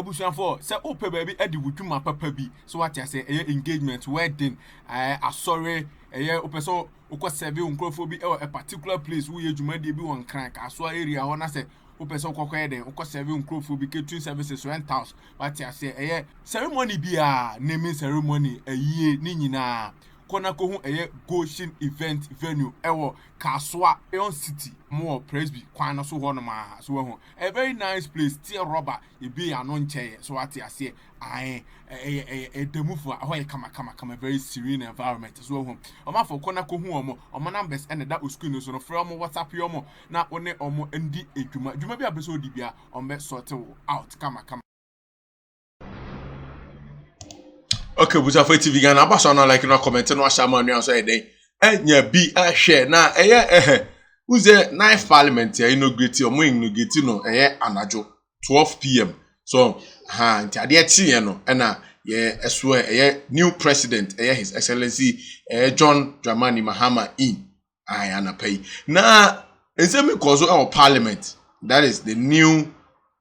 abusuan for say ope baby e di wudwuma papa bi so what you say engagement wedding asori ope so ukọ serve unkrofo bi a particular place wo ye dwuma de bi won kran ka so area ho na say ope so kokọ eden ukọ serve unkrofo bi catering services rent house what you say ceremony bi a naming ceremony ayie ni nyina kona ko hu Goshen event venue ewo Kaswa Eon City more Presby kwan so ho no ma so hu a very nice place tier rubber e bi ano nche so what you say demufu ho e kama very serene environment so hu o for kona ko hu omo numbers and that screen so no from WhatsApp yo na one omo ndi edwuma bi abeso di bia on be sort out kama. Okay, busa for TV Ghana abaso na like no comment no ashama no so eden enya bi a share na uze 9th parliament ya inaugurate omo inaugurate no anajo 12 p.m. so nti ade tie no na ye eso new president his excellency John Dramani Mahama anapai na ensemi kozo our parliament, that is the new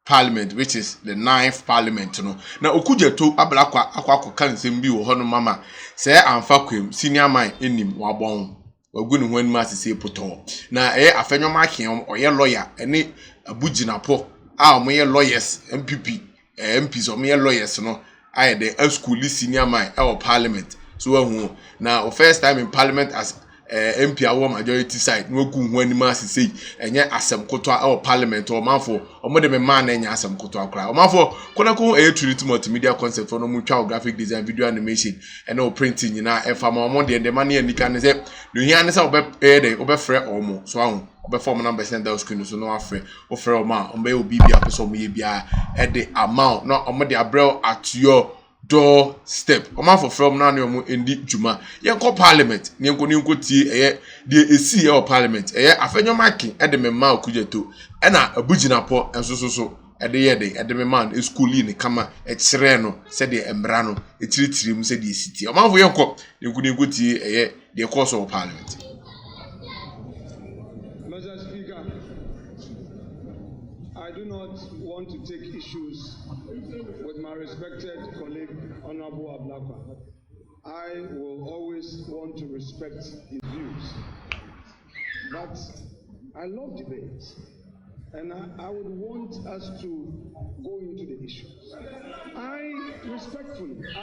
parliament, which is the 9th parliament no na Okudzeto ablakwa akwa kansem bi wo hono mama se amfa kwem senior man enim wabon wagunu ho anim asese poto na Afenyo Markin oye lawyer ene Abu Jinapor omoye lawyers MPP MPs omoye lawyers no aye the school senior man our parliament so hu na first time in parliament as MP awo majority side no ku hu anim asese enye asem koto our parliament o manfo omo de me man na enye asem koto akra o manfo kona ko treat multimedia concept for no mu twa graphic design video animation and no printing nyina e fa ma omo de man na nika ne se no hia ne se obe frɛ omo so ahụ obe form number send that screen so no afrɛ o frɛ omo omo obi bia person omo ye bia e the amount no omo de abrel at your doorstep omanfo from na no mu endi dwuma ye ko parliament ne nko tie de esi ye parliament Afenyo Markin de me ma Okudzeto na Abu Jinapor enso de me man school ni kama kire no se de embra no tiritiri mu se de city omanfo ye nko tie de course of parliament. Mr. Speaker, I do not want to take issues with my respected colleague, Honorable Wabcn. I will always want to respect his views. But I love debate, and I would want us to go into the issues. I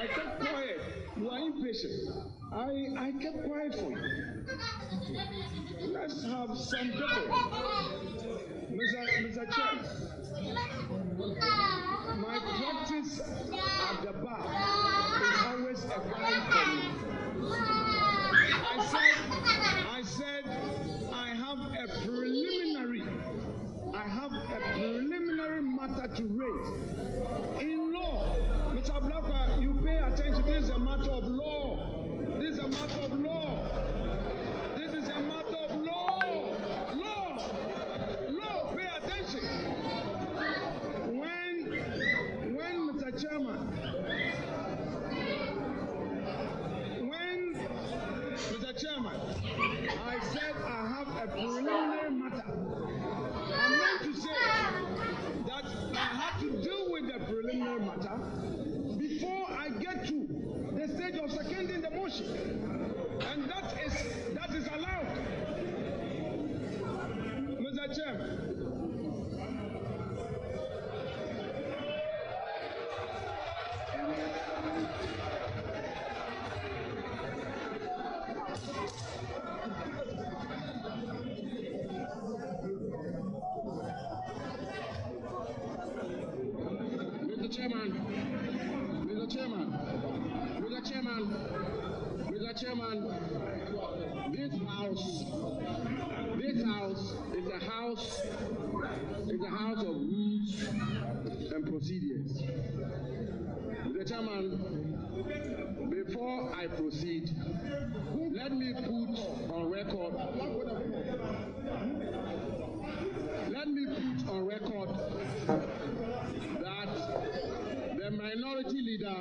kept quiet. You are impatient. I kept quiet for you. Let's have some debate. Mr. Chair, my practice at the bar is always a guide for me. I said I have a preliminary matter to raise. In law, Mr. Blakwa, you pay attention. This is a matter of law. This is a matter of law. This is a matter of law. Law, pay attention. When Mr. Chairman, I said I have a preliminary matter. I meant to say that I have to deal with the preliminary matter before I get to the stage of seconding the motion. And that is allowed. Mr. Chairman. Mr. Chairman, this house is a house of rules and procedures. Mr. Chairman, before I proceed, let me put on record that the minority leader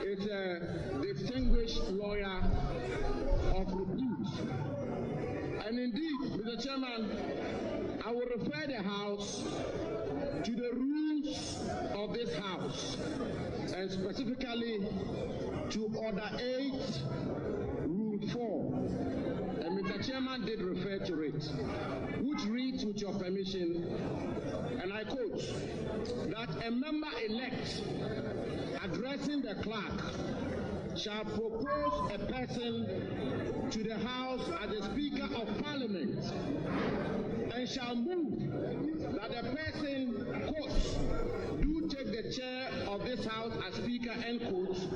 is a distinguished lawyer of repute. And indeed, Mr. Chairman, I will refer the House to the rules of specifically to Order 8, Rule 4. And Mr. Chairman did refer to it, which reads, with your permission, and I quote, that a member-elect addressing the clerk shall propose a person to the House as the Speaker of Parliament and shall move that the person, quotes, do take the chair of this House as Speaker, end quotes,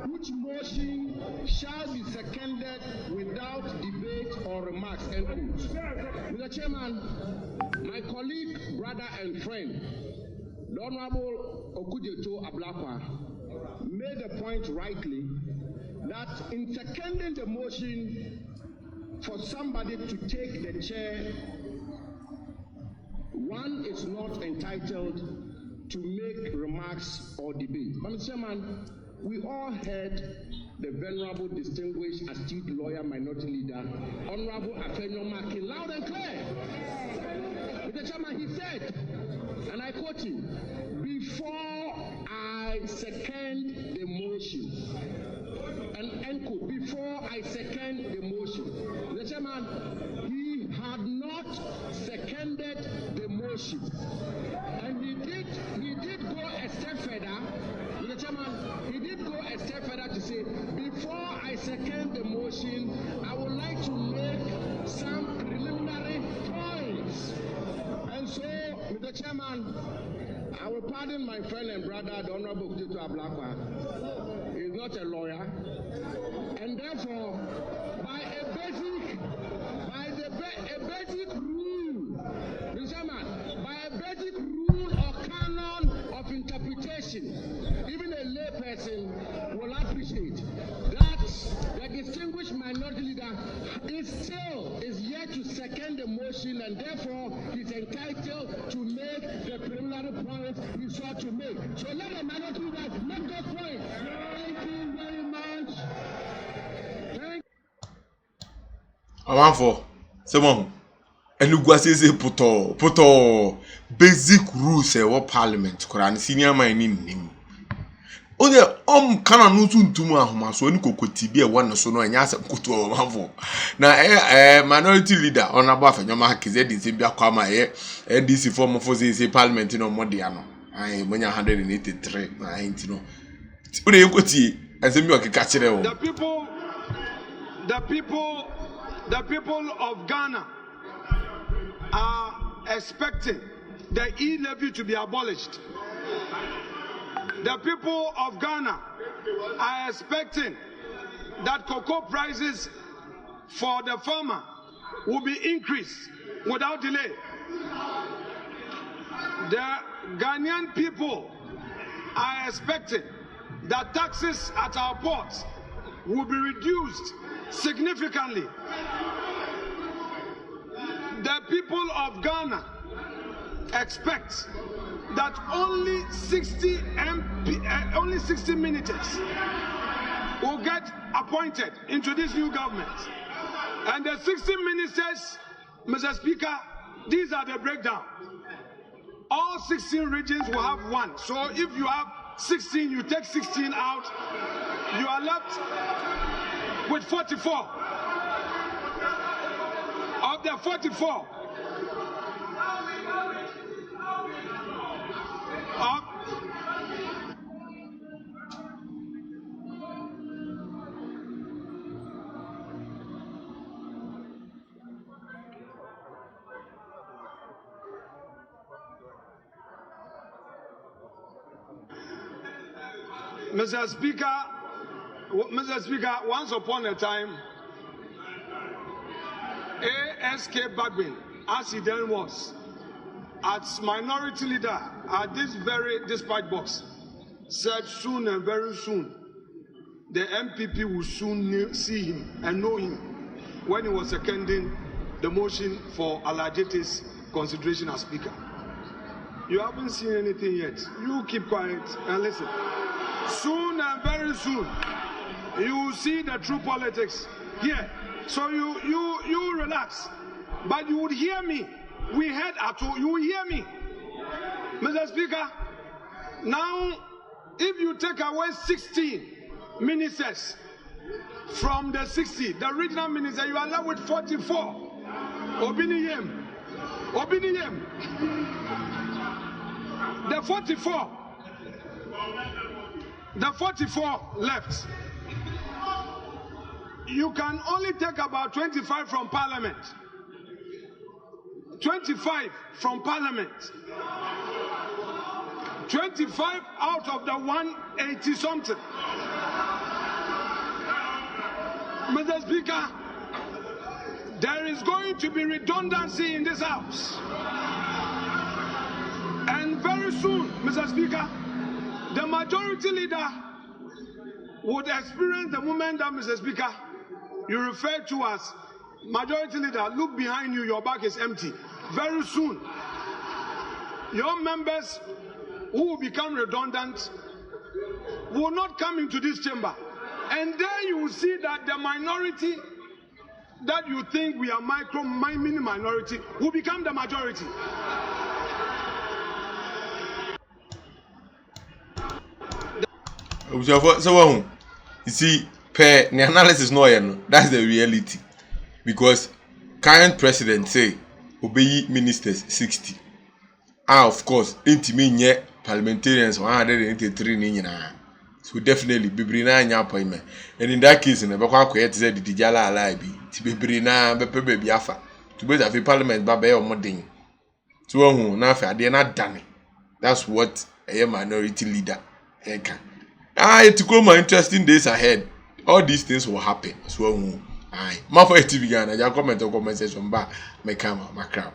which motion shall be seconded without debate or remarks, end quotes. Mr. Chairman, my colleague, brother and friend, the Honorable Okudzeto made the point rightly that in seconding the motion for somebody to take the chair, one is not entitled to make remarks or debate. Mr. Chairman, we all heard the venerable, distinguished, astute lawyer, minority leader, Honorable Afenyo Markin, loud and clear. Mr. Chairman, he said, and I quote him, before I second the motion, and end quote, before I second the motion. Mr. Chairman, he had not seconded the motion. And he did go a step further. Mr. Chairman, he did go a step further to say, before I second the motion, I would like to make some preliminary points. And so, Mr. Chairman, I will pardon my friend and brother, the Honorable Okudzeto. He is not a lawyer. And therefore, by a basic rule, Mr. Chairman, by a basic rule or canon of interpretation, even a lay person will appreciate that the distinguished minority leader is yet to second the motion, and therefore is entitled to make the preliminary points he sought to make. So let the minority leader make those points. Thank you very much. Amanfo, Simon, Elugwasese puto basic rules what parliament Koran senior man nim. Ode kana no tuntum ahoma so ni kokoti bi e won so no anya asem koto amanfo. Na minority leader Honorable Afenyo Markin se bi akwa ma NDC form for say parliament no modia no. Ai monya 183 na enti no. Ode yekoti asem bi okeka kire wo. The people of Ghana are expecting the e-levy to be abolished. The people of Ghana are expecting that cocoa prices for the farmer will be increased without delay. The Ghanaian people are expecting that taxes at our ports will be reduced significantly. The people of Ghana expect that only 60 ministers will get appointed into this new government. And the 60 ministers, Mr. Speaker, these are the breakdown. All 16 regions will have one. So if you have 16, you take 16 out, you are left with 44. Of the 44, Mr. Speaker, once upon a time, ASK Wabcn, as he then was, as minority leader at this very dispatch box, said soon and very soon, the MPP will soon see him and know him when he was seconding the motion for Alajete's consideration as Speaker. You haven't seen anything yet. You keep quiet and listen. Soon and very soon, you will see the true politics here. So you relax. But you would hear me. We heard at all. You will hear me. Mr. Speaker, now If you take away 60 ministers from the 60, the regional minister, you are left with 44. Obiniyem. The 44 left. You can only take about 25 from parliament. 25 from parliament. 25 out of the 180 something. Mr. Speaker, there is going to be redundancy in this house. And very soon, Mr. Speaker, the majority leader would experience the moment that, Mr. Speaker, you refer to as majority leader. Look behind you, your back is empty. Very soon, your members who will become redundant will not come into this chamber. And then you will see that the minority that you think we are mini minority will become the majority. So, you see, per the analysis no, that's the reality. Because current president say obey ministers 60. Of course, intimate parliamentarians 183 nina. So definitely Bibrina nya appointment. And in that case, na bekwa kwet say the dijala alive bi. Ti Bibrina be baby afa. To be the parliament ba be o modern. So hu na afa ade na dane. That's what a minority leader can. It could be interesting days ahead. All these things will happen. So hu. Aye. Ma for TV Ghana, ja comment section ba me camera, my crowd.